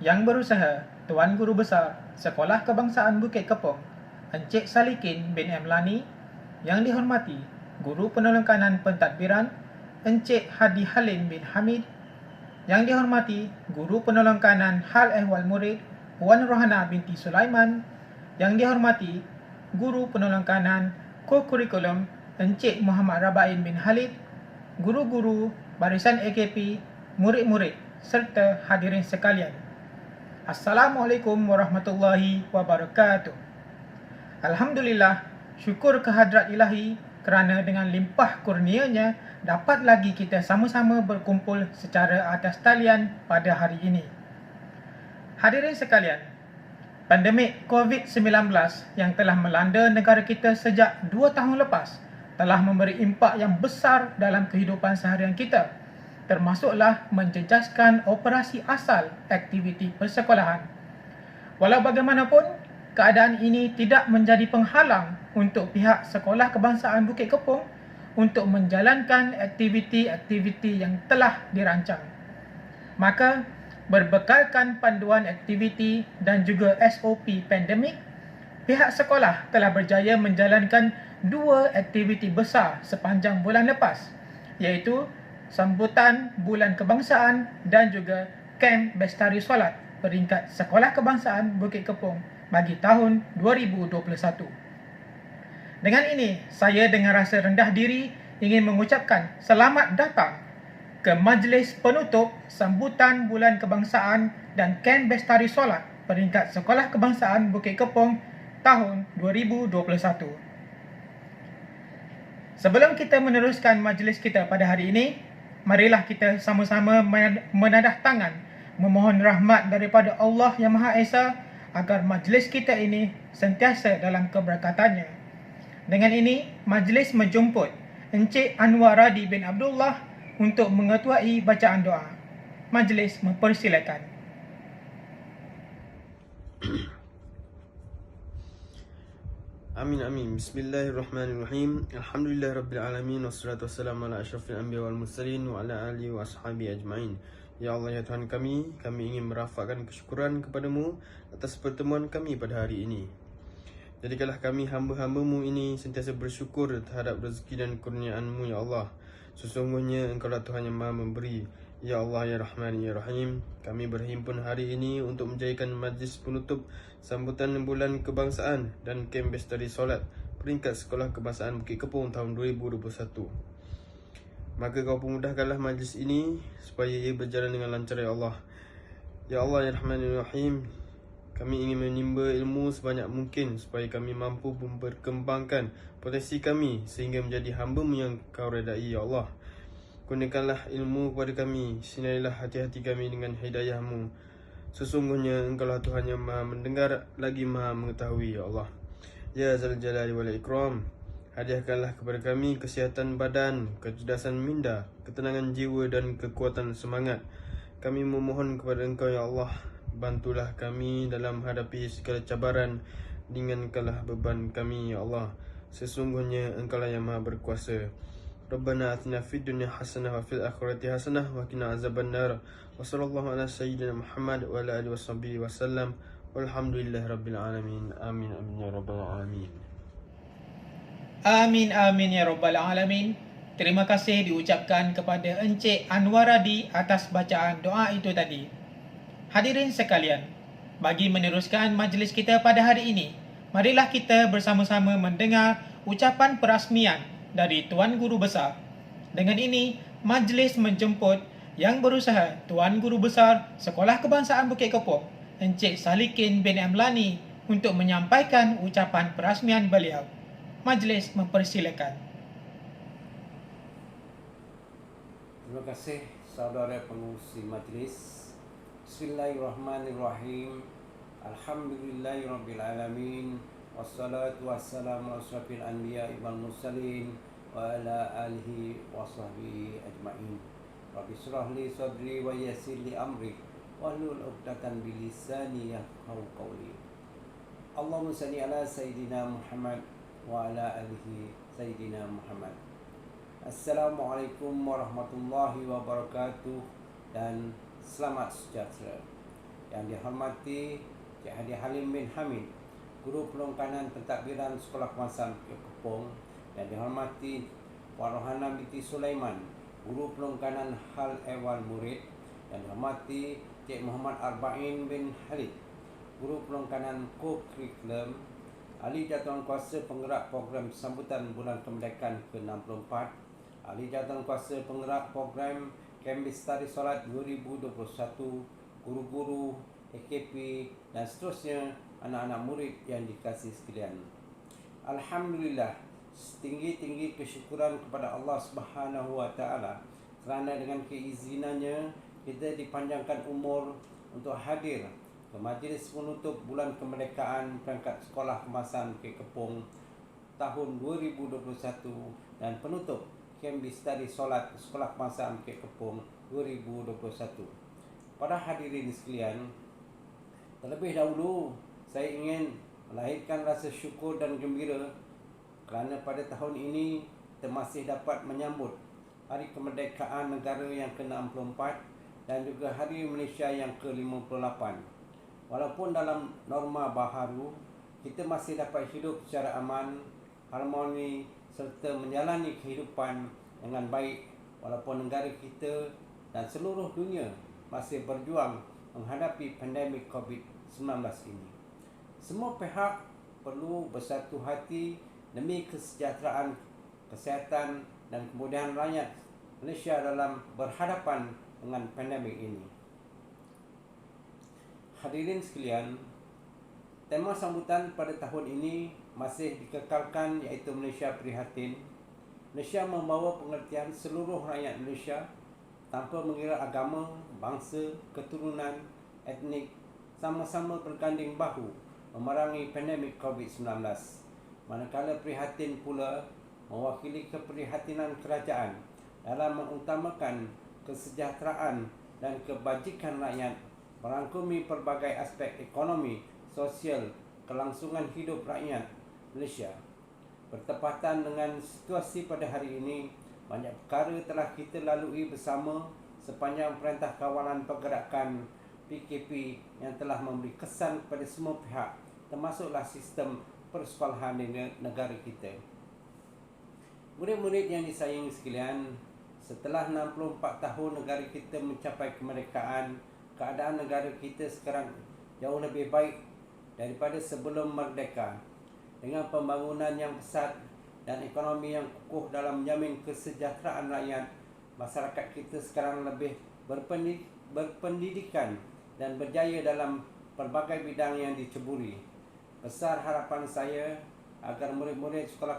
Yang Berusaha Tuan Guru Besar Sekolah Kebangsaan Bukit Kepong Encik Salikin bin Emlani. Yang dihormati Guru Penolong Kanan Pentadbiran Encik Hadi Halim bin Hamid. Yang dihormati Guru Penolong Kanan Hal Ehwal Murid Puan Rohana binti Sulaiman. Yang dihormati Guru Penolong Kanan Co-Kurikulum Encik Muhammad Rabain bin Halid, guru-guru barisan AKP, murid-murid serta hadirin sekalian. Assalamualaikum warahmatullahi wabarakatuh. Alhamdulillah, syukur kehadrat ilahi kerana dengan limpah kurnianya dapat lagi kita sama-sama berkumpul secara atas talian pada hari ini. Hadirin sekalian, pandemik COVID-19 yang telah melanda negara kita sejak 2 tahun lepas telah memberi impak yang besar dalam kehidupan seharian kita, termasuklah menjejaskan operasi asal aktiviti persekolahan. Walau bagaimanapun, keadaan ini tidak menjadi penghalang untuk pihak Sekolah Kebangsaan Bukit Kepong untuk menjalankan aktiviti-aktiviti yang telah dirancang. Maka, berbekalkan panduan aktiviti dan juga SOP pandemik, pihak sekolah telah berjaya menjalankan 2 aktiviti besar sepanjang bulan lepas, iaitu sambutan Bulan Kebangsaan dan juga Kem Bestari Solat peringkat Sekolah Kebangsaan Bukit Kepong bagi tahun 2021. Dengan ini, saya dengan rasa rendah diri ingin mengucapkan selamat datang ke majlis penutup sambutan Bulan Kebangsaan dan Kem Bestari Solat peringkat Sekolah Kebangsaan Bukit Kepong tahun 2021. Sebelum kita meneruskan majlis kita pada hari ini, marilah kita sama-sama menadah tangan memohon rahmat daripada Allah Yang Maha Esa agar majlis kita ini sentiasa dalam keberkatannya. Dengan ini, majlis menjemput Encik Anwar Radi bin Abdullah untuk mengetuai bacaan doa. Majlis mempersilakan. Amin amin. Bismillahirrahmanirrahim. Alhamdulillahirabbil wassalatu wassalamu ala asyrafil anbiya wal mursalin wa ala alihi wa ashabihi ajmain. Ya Allah ya Tuhan kami ingin merafakkan kesyukuran kepadamu atas pertemuan kami pada hari ini. Jadikanlah kami hamba-hamba-Mu ini sentiasa bersyukur terhadap rezeki dan kurniaan-Mu ya Allah. Sesungguhnya Engkaulah Tuhan yang Maha Memberi. Ya Allah ya Rahman ya Rahim, kami berhimpun hari ini untuk menjayakan majlis penutup sambutan Bulan Kebangsaan dan Kem Bestari Solat peringkat Sekolah Kebangsaan Bukit Kepong tahun 2021. Maka Kau pemudahkanlah majlis ini supaya ia berjalan dengan lancar ya Allah. Ya Allah ya Rahman ya Rahim, kami ingin menimba ilmu sebanyak mungkin supaya kami mampu memperkembangkan potensi kami sehingga menjadi hamba-Mu yang Kau redai ya Allah. Kurniakanlah ilmu kepada kami, sinarilah hati-hati kami dengan hidayah-Mu. Sesungguhnya Engkaulah Tuhan yang Maha mendengar lagi Maha mengetahui ya Allah. Ya Zal Jalali wal Ikram, hadiahkanlah kepada kami kesihatan badan, kecerdasan minda, ketenangan jiwa dan kekuatan semangat. Kami memohon kepada Engkau ya Allah, bantulah kami dalam menghadapi segala cabaran, ringankanlah beban kami ya Allah. Sesungguhnya Engkaulah yang Maha berkuasa. Rabbana atina fid dunya hasanah wa fil akhirati hasanah wa qina azabannar. Wa sallallahu ala sayyidina Muhammad wa ala alihi washabbihi wasallam. Walhamdulillahi rabbil alamin. Amin amin ya rabbal alamin. Amin amin ya rabbal alamin. Terima kasih diucapkan kepada Encik Anwar Radi atas bacaan doa itu tadi. Hadirin sekalian, bagi meneruskan majlis kita pada hari ini, marilah kita bersama-sama mendengar ucapan perasmian dari Tuan Guru Besar. Dengan ini, majlis menjemput Yang Berusaha Tuan Guru Besar Sekolah Kebangsaan Bukit Kepong, Encik Salikin bin Emlani untuk menyampaikan ucapan perasmian beliau. Majlis mempersilakan. Terima kasih saudara pengurusi majlis. Bismillahirrahmanirrahim. Alhamdulillahirrabbilalamin. Wassalatu wassalamu ala asyrafil anbiya wal mursalin wa ala alihi wa sahbihi ajma'in. Rabbi shrah li sadri wa yassir li amri wahlul 'uqdatam bi lisani yafqahu qawli. Allahumma shalli ala sayyidina Muhammad wa ala alihi sayyidina Muhammad. Assalamualaikum warahmatullahi wabarakatuh dan selamat sejahtera. Yang dihormati Cik Hadi Halim bin Hamid, Guru Pelongkanan Pentadbiran Sekolah Kebangsaan Bukit Kepong. Yang dihormati Puan Rohana binti Sulaiman, Guru Pelongkanan Hal Ehwal Murid. Yang dihormati Cik Muhammad Arba'in bin Halid, Guru Pelongkanan Co-Curriculum. Ahli Jawatan Kuasa Penggerak Program Sambutan Bulan Kemerdekaan ke-64, Ahli Jawatan Kuasa Penggerak Program Kembis Tari Solat 2021, guru-guru, AKP dan seterusnya, anak-anak murid yang dikasihi sekalian. Alhamdulillah, setinggi-tinggi kesyukuran kepada Allah Subhanahu wa taala kerana dengan keizinannya kita dipanjangkan umur untuk hadir ke majlis penutup Bulan Kemerdekaan Perangkat Sekolah Kebangsaan Bukit Kepong tahun 2021 dan penutup Kembis Tari Solat Sekolah Kebangsaan Bukit Kepong 2021. Para hadirin sekalian, terlebih dahulu saya ingin melahirkan rasa syukur dan gembira kerana pada tahun ini kita masih dapat menyambut Hari Kemerdekaan Negara yang ke-64 dan juga Hari Malaysia yang ke-58. Walaupun dalam norma baharu, kita masih dapat hidup secara aman, harmoni serta menjalani kehidupan dengan baik walaupun negara kita dan seluruh dunia masih berjuang menghadapi pandemik COVID-19 ini. Semua pihak perlu bersatu hati demi kesejahteraan, kesihatan dan kemudahan rakyat Malaysia dalam berhadapan dengan pandemik ini. Hadirin sekalian, tema sambutan pada tahun ini masih dikekalkan iaitu Malaysia Prihatin. Malaysia membawa pengertian seluruh rakyat Malaysia tanpa mengira agama, bangsa, keturunan, etnik, sama-sama berganding bahu memerangi pandemik COVID-19. Manakala Prihatin pula mewakili keprihatinan kerajaan dalam mengutamakan kesejahteraan dan kebajikan rakyat, merangkumi pelbagai aspek ekonomi, sosial, kelangsungan hidup rakyat Malaysia. Bertepatan dengan situasi pada hari ini, banyak perkara telah kita lalui bersama sepanjang Perintah Kawalan Pergerakan PKP yang telah memberi kesan kepada semua pihak, termasuklah sistem persekolahan di negara kita. Murid-murid yang disayangi sekalian, setelah 64 tahun negara kita mencapai kemerdekaan, keadaan negara kita sekarang jauh lebih baik daripada sebelum merdeka. Dengan pembangunan yang pesat dan ekonomi yang kukuh dalam menjamin kesejahteraan rakyat, masyarakat kita sekarang lebih berpendidikan dan berjaya dalam pelbagai bidang yang diceburi. Besar harapan saya agar murid-murid Sekolah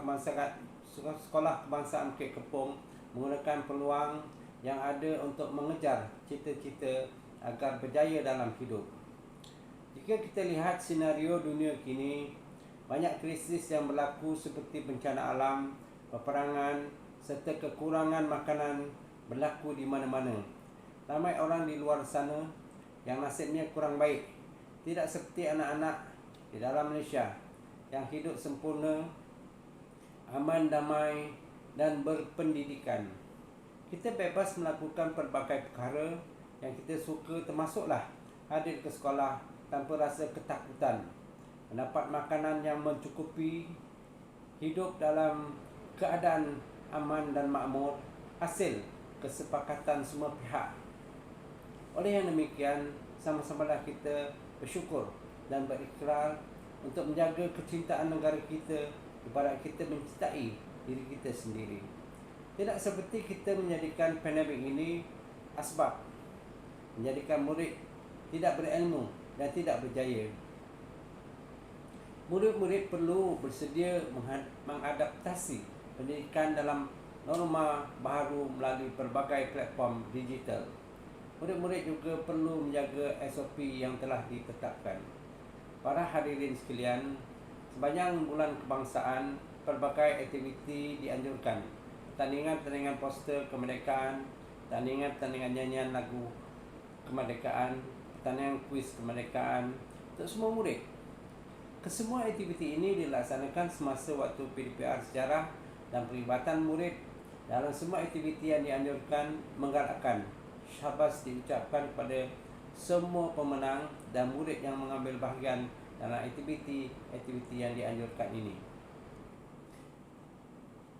Kebangsaan Bukit Kepong menggunakan peluang yang ada untuk mengejar cita-cita agar berjaya dalam hidup. Jika kita lihat senario dunia kini, banyak krisis yang berlaku seperti bencana alam, peperangan serta kekurangan makanan berlaku di mana-mana. Ramai orang di luar sana yang nasibnya kurang baik, tidak seperti anak-anak di dalam Malaysia yang hidup sempurna, aman, damai dan berpendidikan. Kita bebas melakukan pelbagai perkara yang kita suka, termasuklah hadir ke sekolah tanpa rasa ketakutan, mendapat makanan yang mencukupi, hidup dalam keadaan aman dan makmur, hasil kesepakatan semua pihak. Oleh yang demikian, sama-samalah kita bersyukur dan berikrar untuk menjaga kecintaan negara kita ibarat kita mencintai diri kita sendiri. Tidak seperti kita menjadikan pandemik ini asbab menjadikan murid tidak berilmu dan tidak berjaya. Murid-murid perlu bersedia mengadaptasi pendidikan dalam norma baharu melalui pelbagai platform digital. Murid-murid juga perlu menjaga SOP yang telah ditetapkan. Para hadirin sekalian, sepanjang bulan kebangsaan, pelbagai aktiviti dianjurkan. Pertandingan-pertandingan poster kemerdekaan, pertandingan-pertandingan nyanyian lagu kemerdekaan, pertandingan kuis kemerdekaan untuk semua murid. Kesemua aktiviti ini dilaksanakan semasa waktu PDPR sejarah dan perlibatan murid. Dalam semua aktiviti yang dianjurkan, menggalakkan syabas diucapkan kepada semua pemenang dan murid yang mengambil bahagian dalam aktiviti yang dianjurkan ini.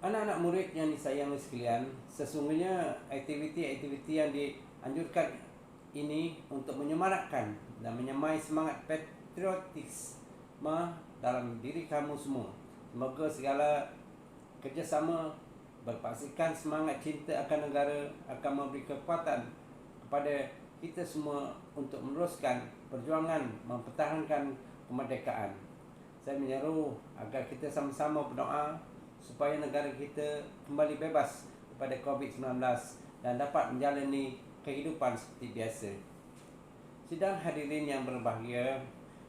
Anak-anak murid yang disayangi sekalian, sesungguhnya aktiviti yang dianjurkan ini untuk menyemarakkan dan menyemai semangat patriotisme dalam diri kamu semua. Semoga segala kerjasama berpaksikan semangat cinta akan negara akan memberi kekuatan kepada kita semua untuk meneruskan perjuangan mempertahankan kemerdekaan. Saya menyeru agar kita sama-sama berdoa supaya negara kita kembali bebas daripada COVID-19 dan dapat menjalani kehidupan seperti biasa. Sidang hadirin yang berbahagia,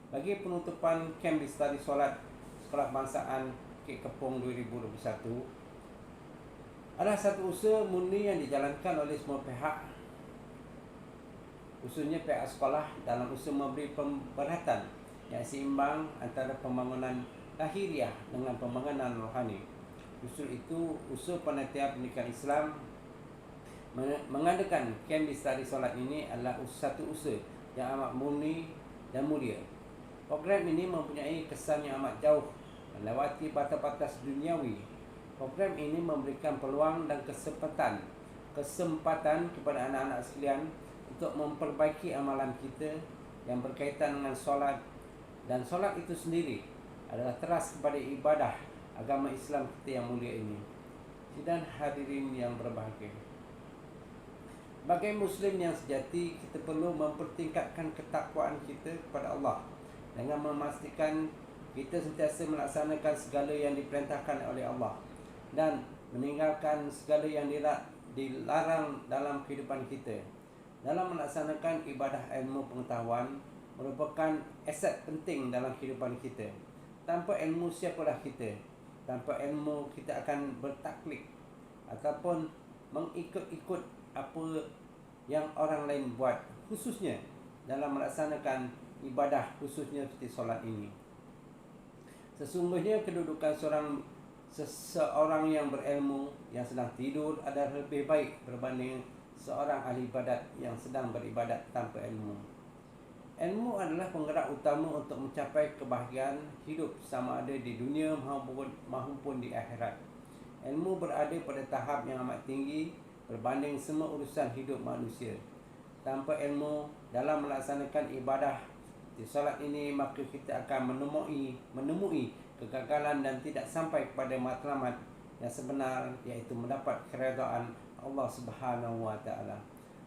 bagi penutupan kem Bestari Solat Sekolah Bangsaan Bukit Kepong 2021 adalah satu usaha murni yang dijalankan oleh semua pihak, khususnya pihak sekolah dalam usaha memberi pemberhatan yang seimbang antara pembangunan lahiriah dengan pembangunan rohani. Justru itu, usaha Panitia Pendidikan Islam mengadakan kem Bestari Solat ini adalah satu usaha yang amat murni dan mulia. Program ini mempunyai kesan yang amat jauh melewati batas-batas duniawi. Program ini memberikan peluang dan kesempatan kepada anak-anak sekalian untuk memperbaiki amalan kita yang berkaitan dengan solat, dan solat itu sendiri adalah teras kepada ibadah agama Islam kita yang mulia ini. Sidang hadirin yang berbahagia, sebagai Muslim yang sejati, kita perlu mempertingkatkan ketakwaan kita kepada Allah dengan memastikan kita sentiasa melaksanakan segala yang diperintahkan oleh Allah dan meninggalkan segala yang dilarang dalam kehidupan kita. Dalam melaksanakan ibadah ilmu pengetahuan merupakan aset penting dalam kehidupan kita. Tanpa ilmu, siapalah kita? Tanpa ilmu, kita akan bertaklid ataupun mengikut-ikut apa yang orang lain buat, khususnya dalam melaksanakan ibadah, khususnya seperti solat ini. Sesungguhnya kedudukan seseorang yang berilmu yang sedang tidur adalah lebih baik berbanding seorang ahli ibadat yang sedang beribadat tanpa ilmu. Ilmu adalah penggerak utama untuk mencapai kebahagiaan hidup sama ada di dunia maupun di akhirat. Ilmu berada pada tahap yang amat tinggi berbanding semua urusan hidup manusia. Tanpa ilmu dalam melaksanakan ibadah di solat ini, maka kita akan menemui kegagalan dan tidak sampai kepada matlamat yang sebenar, iaitu mendapat keredaan Allah Subhanahu wa taala.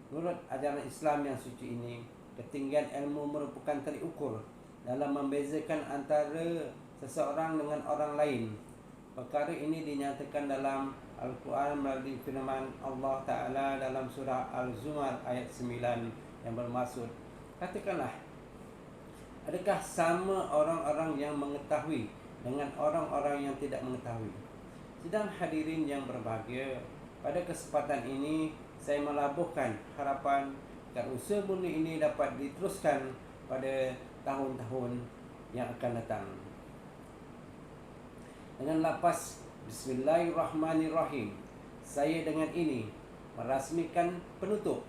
Menurut ajaran Islam yang suci ini, ketinggian ilmu merupakan tolak ukur dalam membezakan antara seseorang dengan orang lain. Perkara ini dinyatakan dalam Al-Quran melalui firman Allah Ta'ala dalam surah Al-Zumar ayat 9 yang bermaksud, katakanlah, adakah sama orang-orang yang mengetahui dengan orang-orang yang tidak mengetahui? Sidang hadirin yang berbahagia, pada kesempatan ini saya melabuhkan harapan agar usaha murni ini dapat diteruskan pada tahun-tahun yang akan datang. Dengan lafaz Bismillahirrahmanirrahim, saya dengan ini merasmikan penutup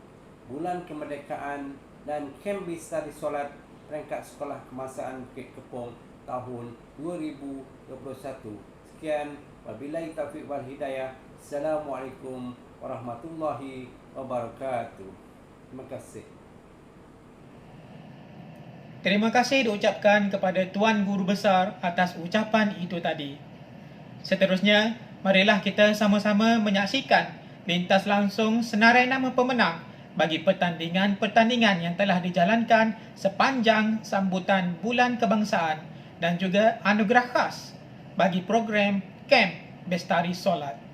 bulan kemerdekaan dan kem Bestari Solat peringkat sekolah kebangsaan Bukit Kepong tahun 2021. Sekian, wabillahi taufiq wal hidayah. Assalamualaikum warahmatullahi wabarakatuh. Terima kasih. Terima kasih diucapkan kepada Tuan Guru Besar atas ucapan itu tadi. Seterusnya, marilah kita sama-sama menyaksikan lintas langsung senarai nama pemenang bagi pertandingan-pertandingan yang telah dijalankan sepanjang sambutan Bulan Kebangsaan dan juga anugerah khas bagi program Kem Bestari Solat.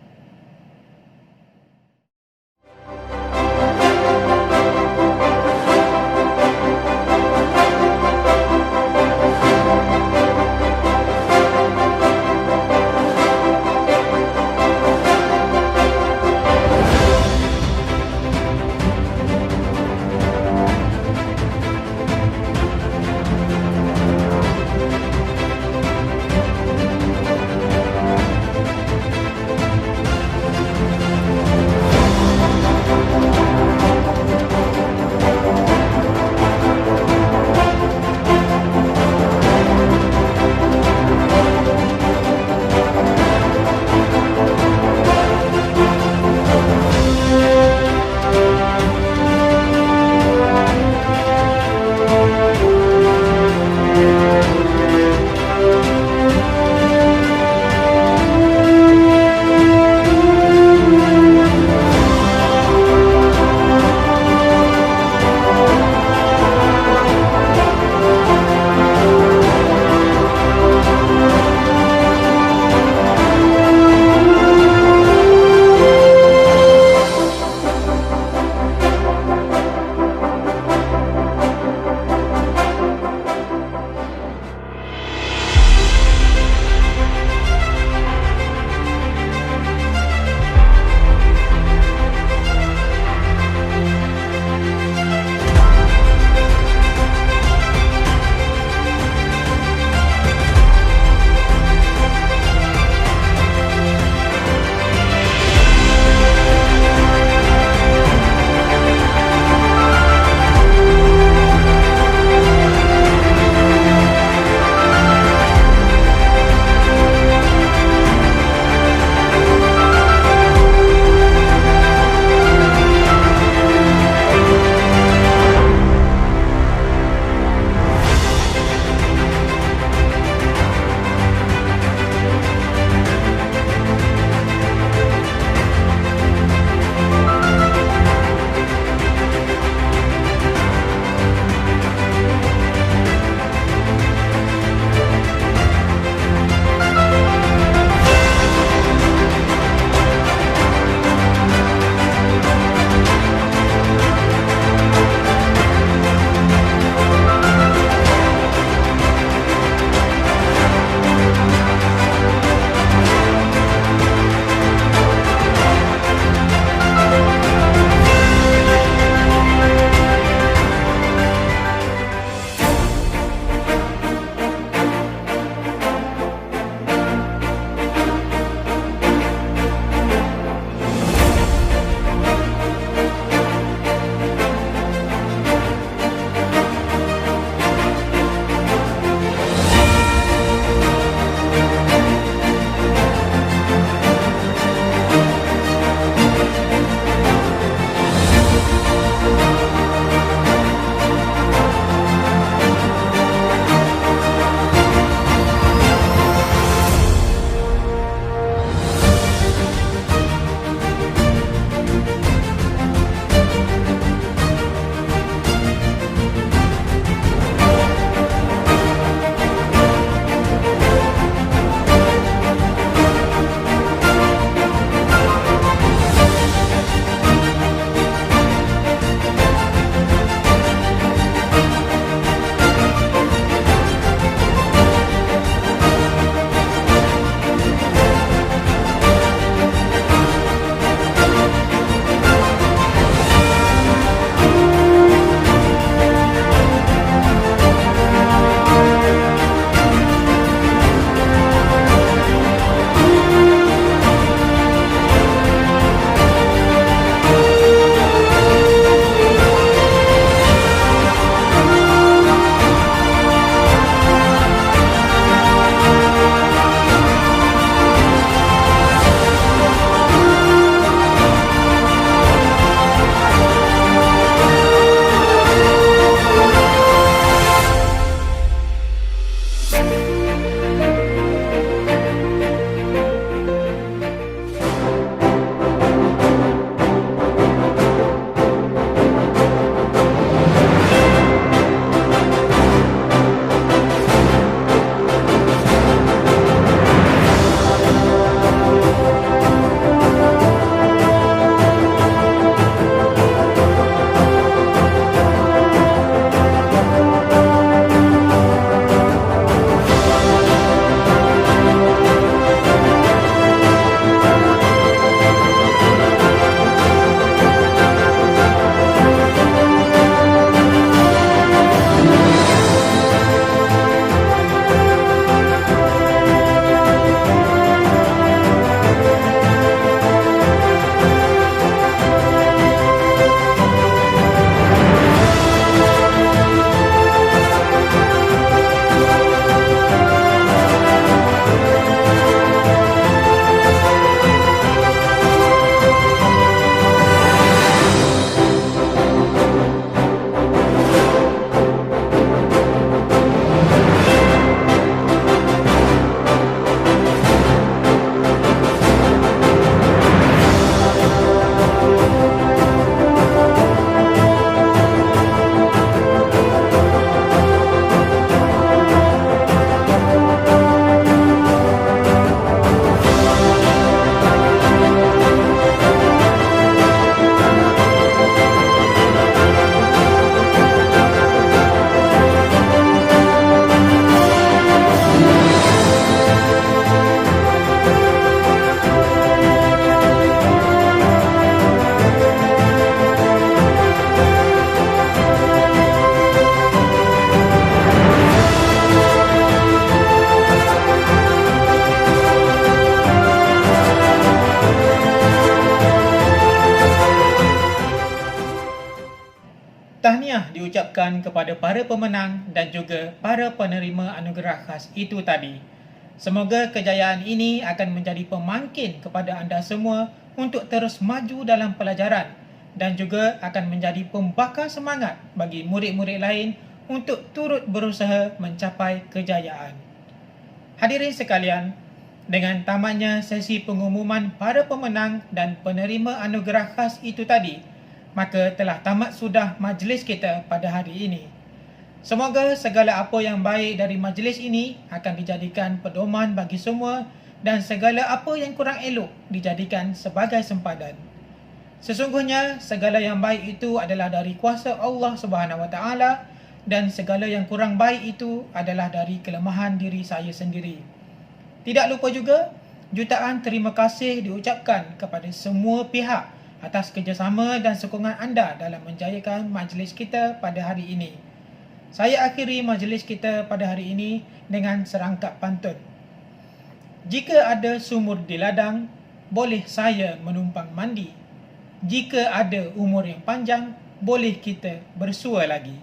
Tahniah diucapkan kepada para pemenang dan juga para penerima anugerah khas itu tadi. Semoga kejayaan ini akan menjadi pemangkin kepada anda semua untuk terus maju dalam pelajaran dan juga akan menjadi pembakar semangat bagi murid-murid lain untuk turut berusaha mencapai kejayaan. Hadirin sekalian, dengan tamatnya sesi pengumuman para pemenang dan penerima anugerah khas itu tadi, maka telah tamat sudah majlis kita pada hari ini. Semoga segala apa yang baik dari majlis ini akan dijadikan pedoman bagi semua dan segala apa yang kurang elok dijadikan sebagai sempadan. Sesungguhnya segala yang baik itu adalah dari kuasa Allah Subhanahu Wa Taala dan segala yang kurang baik itu adalah dari kelemahan diri saya sendiri. Tidak lupa juga, jutaan terima kasih diucapkan kepada semua pihak atas kerjasama dan sokongan anda dalam menjayakan majlis kita pada hari ini. Saya akhiri majlis kita pada hari ini dengan serangkap pantun. Jika ada sumur di ladang, boleh saya menumpang mandi. Jika ada umur yang panjang, boleh kita bersua lagi.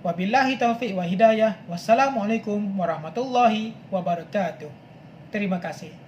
Wabillahi taufiq wa hidayah. Wassalamualaikum warahmatullahi wabarakatuh. Terima kasih.